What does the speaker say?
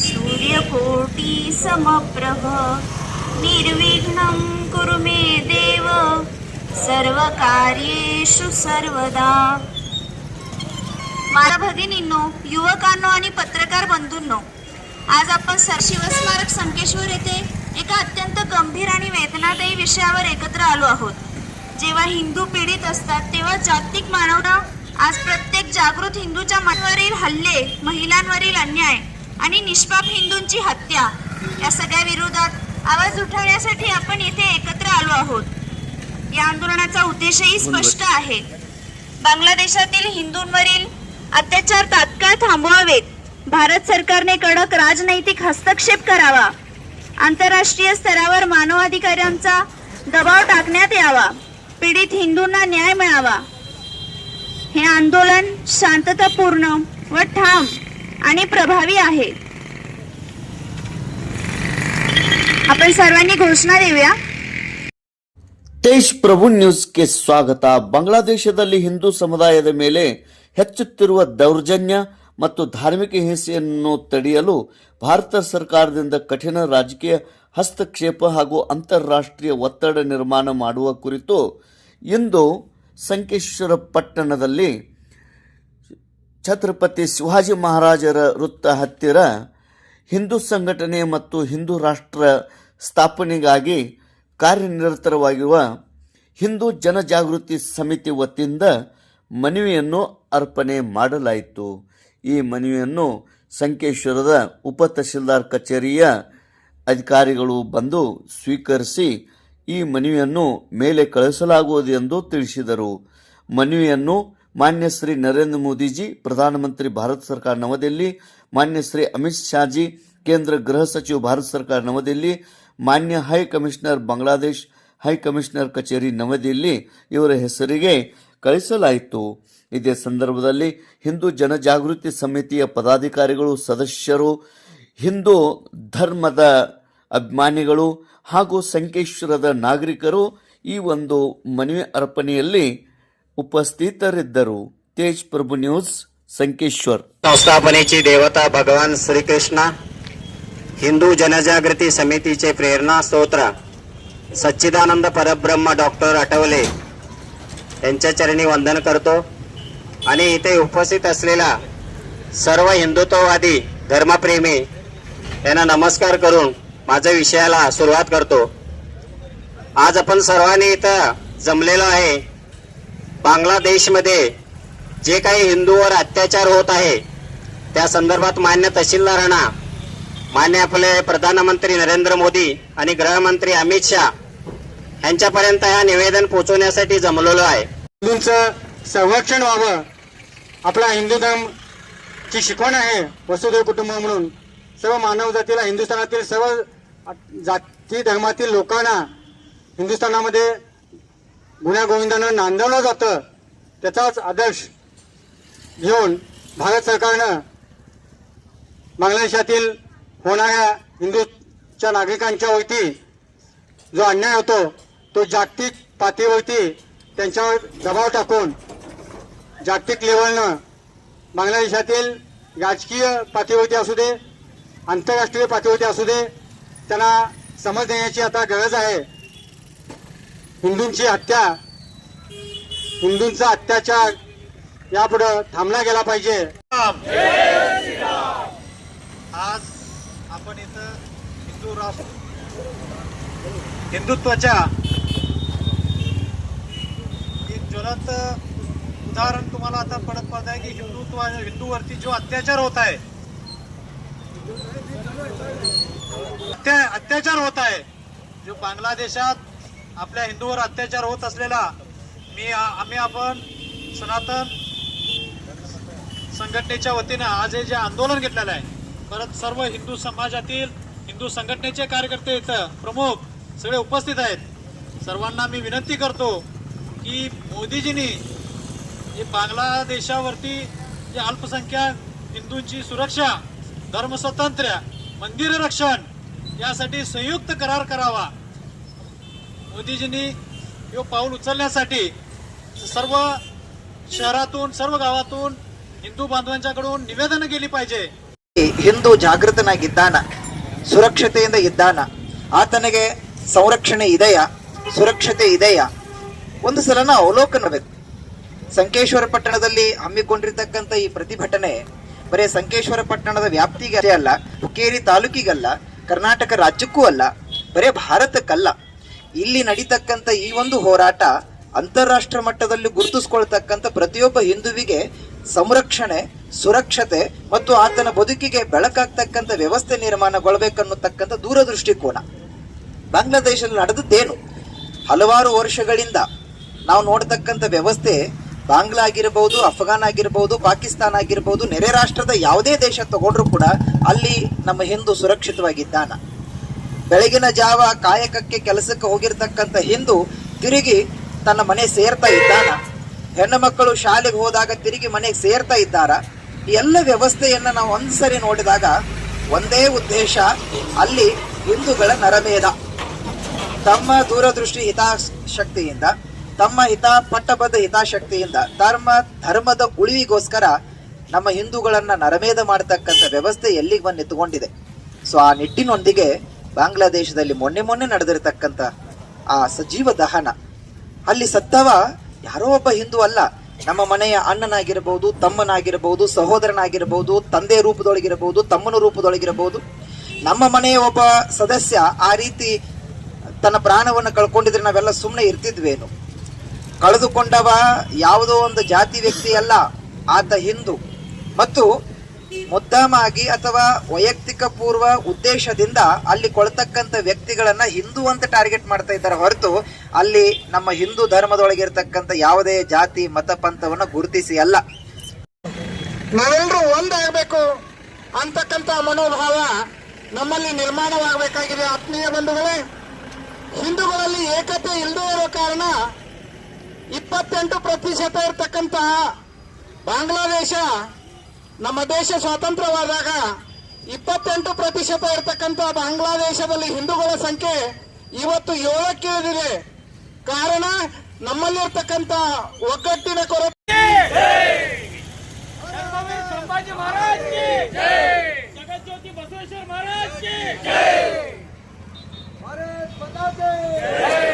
सूर्यकोटि समप्रभ निर्विघ्नं कुरु मे देव सर्वकार्येषु सर्वदा। माझ्या भगिनींनो, युवकांनो आणि पत्रकार बंधूंनो, आज आपण शिवस्मारक संकेश्वर येथे एका अत्यंत गंभीर आणि वेदनादायी विषयावर एकत्र आलो आहोत। जेव्हा हिंदू पीडित असतात तेव्हा जागतिक मानवता आज प्रत्येक जागृत हिंदूच्या मनावरील हल्ले, महिलांवरील अन्याय आणि निष्पाप हिंदूंची हत्या या सगळ्या विरोधात आवाज उठवण्यासाठी आपण येथे एकत्र आलो आहोत। या आंदोलनाचा उद्देशही स्पष्ट आहे। बांगलादेशातील हिंदूंवरील अत्याचार तात्काळ थांबवावेत, भारत सरकारने कडक राजनैतिक हस्तक्षेप करावा, आंतरराष्ट्रीय स्तरावर मानवाधिकारांचा दबाव टाकण्यात यावा, पीडित हिंदूंना न्याय मिळावा। हे आंदोलन शांततापूर्ण व ठाम आणि प्रभावी आहे। आपण सर्वांनी घोषणा देऊया। ತೇಜ್ ಪ್ರಭು ನ್ಯೂಸ್ಗೆ ಸ್ವಾಗತ। ಬಾಂಗ್ಲಾದೇಶದಲ್ಲಿ ಹಿಂದೂ ಸಮುದಾಯದ ಮೇಲೆ ಹೆಚ್ಚುತ್ತಿರುವ ದೌರ್ಜನ್ಯ ಮತ್ತು ಧಾರ್ಮಿಕ ಹಿಂಸೆಯನ್ನು ತಡೆಯಲು ಭಾರತ ಸರ್ಕಾರದಿಂದ ಕಠಿಣ ರಾಜಕೀಯ ಹಸ್ತಕ್ಷೇಪ ಹಾಗೂ ಅಂತಾರಾಷ್ಟ್ರೀಯ ಒತ್ತಡ ನಿರ್ಮಾಣ ಮಾಡುವ ಕುರಿತು ಇಂದು ಸಂಕೇಶ್ವರ ಪಟ್ಟಣದಲ್ಲಿ ಛತ್ರಪತಿ ಶಿವಾಜಿ ಮಹಾರಾಜರ ವೃತ್ತ ಹತ್ತಿರ ಹಿಂದೂ ಸಂಘಟನೆ ಮತ್ತು ಹಿಂದೂ ರಾಷ್ಟ್ರ ಸ್ಥಾಪನೆಗಾಗಿ ಕಾರ್ಯನಿರತವಾಗಿರುವ ಹಿಂದೂ ಜನಜಾಗೃತಿ ಸಮಿತಿ ವತಿಯಿಂದ ಮನವಿಯನ್ನು ಅರ್ಪಣೆ ಮಾಡಲಾಯಿತು। ಈ ಮನವಿಯನ್ನು ಸಂಕೇಶ್ವರದ ಉಪ ತಹಶೀಲ್ದಾರ್ ಕಚೇರಿಯ ಅಧಿಕಾರಿಗಳು ಬಂದು ಸ್ವೀಕರಿಸಿ ಈ ಮನವಿಯನ್ನು ಮೇಲೆ ಕಳಿಸಲಾಗುವುದು ಎಂದು ತಿಳಿಸಿದರು। ಮನವಿಯನ್ನು ಮಾನ್ಯ ಶ್ರೀ ನರೇಂದ್ರ ಮೋದಿಜಿ ಪ್ರಧಾನಮಂತ್ರಿ ಭಾರತ ಸರ್ಕಾರ ನವದೆಹಲಿ, ಮಾನ್ಯ ಶ್ರೀ ಅಮಿತ್ ಶಾಜಿ ಕೇಂದ್ರ ಗೃಹ ಸಚಿವ ಭಾರತ ಸರ್ಕಾರ ನವದೆಹಲಿ, ಮಾನ್ಯ high commissioner Bangladesh high commissioner ಕಚೇರಿ ನವದೆಹಲಿ ಇವರ ಹೆಸರಿಗೆ ಕಳಿಸಲಾಯಿತು। ಇದೇ ಸಂದರ್ಭದಲ್ಲಿ ಹಿಂದೂ ಜನಜಾಗೃತಿ ಸಮಿತಿಯ ಪದಾಧಿಕಾರಿಗಳು, ಸದಸ್ಯರು, ಹಿಂದೂ ಧರ್ಮದ ಅಭಿಮಾನಿಗಳು ಹಾಗೂ ಸಂಕೇಶ್ವರದ ನಾಗರಿಕರು ಈ ಒಂದು ಮನವಿ ಅರ್ಪಣೆಯಲ್ಲಿ ಉಪಸ್ಥಿತರಿದ್ದರು। ತೇಜ್ ಪ್ರಭು ನ್ಯೂಸ್ संकेश्वर। संस्थापनेची देवता भगवान श्रीकृष्ण, हिंदू जनजागृती समितीचे प्रेरणा स्तोत्र सच्चिदानंद परब्रह्म डॉक्टर आठवले यांच्या चरणी वंदन करतो आणि इथे उपस्थित असलेला सर्व हिंदुत्ववादी धर्मप्रेमी यांना नमस्कार करून माझ्या विषयाला सुरुवात करतो। आज आपण सर्वांनी इथं जमलेलो आहे। बांगलादेशमध्ये जे काही हिंदूवर अत्याचार होत आहे त्या संदर्भात मान्य तहसीलदारांना, मान्य आपले प्रधानमंत्री नरेंद्र मोदी आणि गृहमंत्री अमित शाह यांच्यापर्यंत हे निवेदन पोहोचवण्यासाठी जमलेलो आहे। हिंदूंचं संरक्षण व्हावं, आपला हिंदू धर्म ची शिकवण आहे वसुधैव कुटुंब म्हणून सर्व मानव जातीला, हिंदुस्थानातील सर्व जाती धर्मातील लोकांना हिंदुस्थानामध्ये गुण्यागोविंदानं नांदवलं जातं। त्याचाच आदर्श घेऊन भारत सरकारनं बांगलादेशातील होणाऱ्या हिंदूच्या नागरिकांच्या वरती जो अन्याय होतो तो जागतिक पातळीवरती त्यांच्यावर दबाव टाकून जागतिक लेवलनं बांगलादेशातील राजकीय पातळीवरती असू दे, आंतरराष्ट्रीय पातळीवरती असू दे, त्यांना समज देण्याची आता गरज आहे। हिंदूंची हत्या, हिंदूंचा अत्याचार यापुढे थांबला गेला पाहिजे। आज आपण इथं हिंदू राष्ट्र हिंदुत्वाच्या एक ज्वलंत उदाहरण तुम्हाला आता पडत आहे की हिंदूवरती जो अत्याचार होत आहे, अत्याचार होत आहे, जो बांगलादेशात आपल्या हिंदूवर अत्याचार होत असलेला आम्ही आपण सनातन संघटनेच्या वतीने आज हे जे आंदोलन घेतलेलं आहे, परत सर्व हिंदू समाजातील हिंदू संघटनेचे कार्यकर्ते इथं प्रमुख सगळे उपस्थित आहेत। सर्वांना मी विनंती करतो की मोदीजींनी जे बांगलादेशावरती जे अल्पसंख्याक हिंदूंची सुरक्षा, धर्मस्वातंत्र्य, मंदिर रक्षण यासाठी संयुक्त करार करावा। मोदीजींनी हे पाऊल उचलण्यासाठी सर्व शहरातून, सर्व गावातून हिंदू बांधवांच्याकडून निवेदन केली पाहिजे। ಹಿಂದೂ ಜಾಗೃತನಾಗಿದ್ದಾನ, ಸುರಕ್ಷತೆಯಿಂದ ಇದ್ದಾನ, ಆತನಿಗೆ ಸಂರಕ್ಷಣೆ ಇದೆಯಾ, ಸುರಕ್ಷತೆ ಇದೆಯಾ, ಒಂದು ಸಲ ನಾವು ಅವಲೋಕನ ಬೇಕು. ಸಂಕೇಶ್ವರ ಪಟ್ಟಣದಲ್ಲಿ ಹಮ್ಮಿಕೊಂಡಿರ್ತಕ್ಕಂಥ ಈ ಪ್ರತಿಭಟನೆ ಬರೀ ಸಂಕೇಶ್ವರ ಪಟ್ಟಣದ ವ್ಯಾಪ್ತಿಗೆ ಅಷ್ಟೇ ಅಲ್ಲ, ಹುಕ್ಕೇರಿ ತಾಲೂಕಿಗಲ್ಲ, ಕರ್ನಾಟಕ ರಾಜ್ಯಕ್ಕೂ ಅಲ್ಲ, ಬರೇ ಭಾರತಕ್ಕಲ್ಲ. ಇಲ್ಲಿ ನಡೀತಕ್ಕಂಥ ಈ ಒಂದು ಹೋರಾಟ ಅಂತಾರಾಷ್ಟ್ರ ಮಟ್ಟದಲ್ಲಿ ಗುರುತಿಸ್ಕೊಳ್ತಕ್ಕಂಥ ಪ್ರತಿಯೊಬ್ಬ ಹಿಂದುವಿಗೆ ಸಂರಕ್ಷಣೆ, ಸುರಕ್ಷತೆ ಮತ್ತು ಆತನ ಬದುಕಿಗೆ ಬೆಳಕಾಗ್ತಕ್ಕಂಥ ವ್ಯವಸ್ಥೆ ನಿರ್ಮಾಣಗೊಳ್ಬೇಕನ್ನತಕ್ಕಂಥ ದೂರದೃಷ್ಟಿಕೋನ. ಬಾಂಗ್ಲಾದೇಶದಲ್ಲಿ ನಡೆದದ್ದೇನು? ಹಲವಾರು ವರ್ಷಗಳಿಂದ ನಾವು ನೋಡ್ತಕ್ಕಂಥ ವ್ಯವಸ್ಥೆ ಬಾಂಗ್ಲಾ ಆಗಿರಬಹುದು, ಅಫ್ಘಾನ್ ಆಗಿರಬಹುದು, ಪಾಕಿಸ್ತಾನ ಆಗಿರಬಹುದು, ನೆರೆ ರಾಷ್ಟ್ರದ ಯಾವುದೇ ದೇಶ ತಗೊಂಡ್ರು ಕೂಡ ಅಲ್ಲಿ ನಮ್ಮ ಹಿಂದೂ ಸುರಕ್ಷಿತವಾಗಿದ್ದಾನ. ಬೆಳಗಿನ ಜಾವ ಕಾಯಕಕ್ಕೆ ಕೆಲಸಕ್ಕೆ ಹೋಗಿರ್ತಕ್ಕಂಥ ಹಿಂದೂ ತಿರುಗಿ ತನ್ನ ಮನೆ ಸೇರ್ತಾ ಇದ್ದಾನ. ಹೆಣ್ಣು ಮಕ್ಕಳು ಶಾಲೆಗೆ ಹೋದಾಗ ತಿರುಗಿ ಮನೆಗೆ ಸೇರ್ತಾ ಇದ್ದಾರ. ಈ ಎಲ್ಲ ವ್ಯವಸ್ಥೆಯನ್ನ ನಾವು ಒಂದ್ಸರಿ ನೋಡಿದಾಗ ಒಂದೇ ಉದ್ದೇಶ, ಅಲ್ಲಿ ಹಿಂದೂಗಳ ನರಮೇಧ. ತಮ್ಮ ದೂರದೃಷ್ಟಿ ಹಿತಾಸಕ್ತಿಯಿಂದ, ತಮ್ಮ ಪಟ್ಟಬದ್ಧ ಹಿತಾಸಕ್ತಿಯಿಂದ ಧರ್ಮದ ಉಳಿವಿಗೋಸ್ಕರ ನಮ್ಮ ಹಿಂದೂಗಳನ್ನ ನರಮೇಧ ಮಾಡತಕ್ಕಂಥ ವ್ಯವಸ್ಥೆ ಎಲ್ಲಿಗೆ ಬಂದು ನಿಂತುಕೊಂಡಿದೆ. ಸೊ ಆ ನಿಟ್ಟಿನೊಂದಿಗೆ ಬಾಂಗ್ಲಾದೇಶದಲ್ಲಿ ಮೊನ್ನೆ ನಡೆದಿರತಕ್ಕಂಥ ಆ ಸಜೀವ ದಹನ, ಅಲ್ಲಿ ಸತ್ತವ ಯಾರೋ ಒಬ್ಬ ಹಿಂದೂ ಅಲ್ಲ, ನಮ್ಮ ಮನೆಯ ಅಣ್ಣನಾಗಿರಬಹುದು, ತಮ್ಮನಾಗಿರಬಹುದು, ಸಹೋದರನಾಗಿರಬಹುದು, ತಂದೆ ರೂಪದೊಳಗಿರಬಹುದು, ತಮ್ಮನ ರೂಪದೊಳಗಿರಬಹುದು. ನಮ್ಮ ಮನೆಯ ಒಬ್ಬ ಸದಸ್ಯ ಆ ರೀತಿ ತನ್ನ ಪ್ರಾಣವನ್ನು ಕಳ್ಕೊಂಡಿದ್ರೆ ನಾವೆಲ್ಲ ಸುಮ್ಮನೆ ಇರ್ತಿದ್ವೇನು? ಕಳೆದುಕೊಂಡವ ಯಾವುದೋ ಒಂದು ಜಾತಿ ವ್ಯಕ್ತಿ ಅಲ್ಲ, ಆತ ಹಿಂದೂ. ಮತ್ತು ಮುದ್ದಾಮಾಗಿ ಅಥವಾ ವೈಯಕ್ತಿಕ ಪೂರ್ವ ಉದ್ದೇಶದಿಂದ ಅಲ್ಲಿ ಕೊಳ್ತಕ್ಕಂಥ ವ್ಯಕ್ತಿಗಳನ್ನ ಹಿಂದೂ ಅಂತ ಟಾರ್ಗೆಟ್ ಮಾಡ್ತಾ ಇದ್ದಾರೆ ಹೊರತು ಅಲ್ಲಿ ನಮ್ಮ ಹಿಂದೂ ಧರ್ಮದೊಳಗಿರ್ತಕ್ಕಂಥ ಯಾವುದೇ ಜಾತಿ ಮತ ಪಂಥವನ್ನ ಗುರುತಿಸಿ ಅಲ್ಲ. ನಾವೆಲ್ಲರೂ ಒಂದಾಗಬೇಕು ಅಂತಕ್ಕಂಥ ಮನೋಭಾವ ನಮ್ಮಲ್ಲಿ ನಿರ್ಮಾಣವಾಗಬೇಕಾಗಿದೆ. ಆತ್ಮೀಯ ಬಂಧುಗಳೇ, ಹಿಂದೂಗಳಲ್ಲಿ ಏಕತೆ ಇಲ್ಲದೇ ಇರೋ ಕಾರಣ 28% ಇರ್ತಕ್ಕಂತಹ ಬಾಂಗ್ಲಾದೇಶ, ನಮ್ಮ ದೇಶ ಸ್ವಾತಂತ್ರ್ಯವಾದಾಗ 28% ಇರ್ತಕ್ಕಂಥ ಬಾಂಗ್ಲಾದೇಶದಲ್ಲಿ ಹಿಂದೂಗಳ ಸಂಖ್ಯೆ ಇವತ್ತು 7ಕ್ಕೆ ಇಳಿದಿದೆ. ಕಾರಣ ನಮ್ಮಲ್ಲಿರ್ತಕ್ಕಂಥ ಒಗ್ಗಟ್ಟಿನ ಕೊರತೆ. संभाजी महाराज की जय, जगत ज्योति बसवेश्वर महाराज की जय, भारत माता की जय.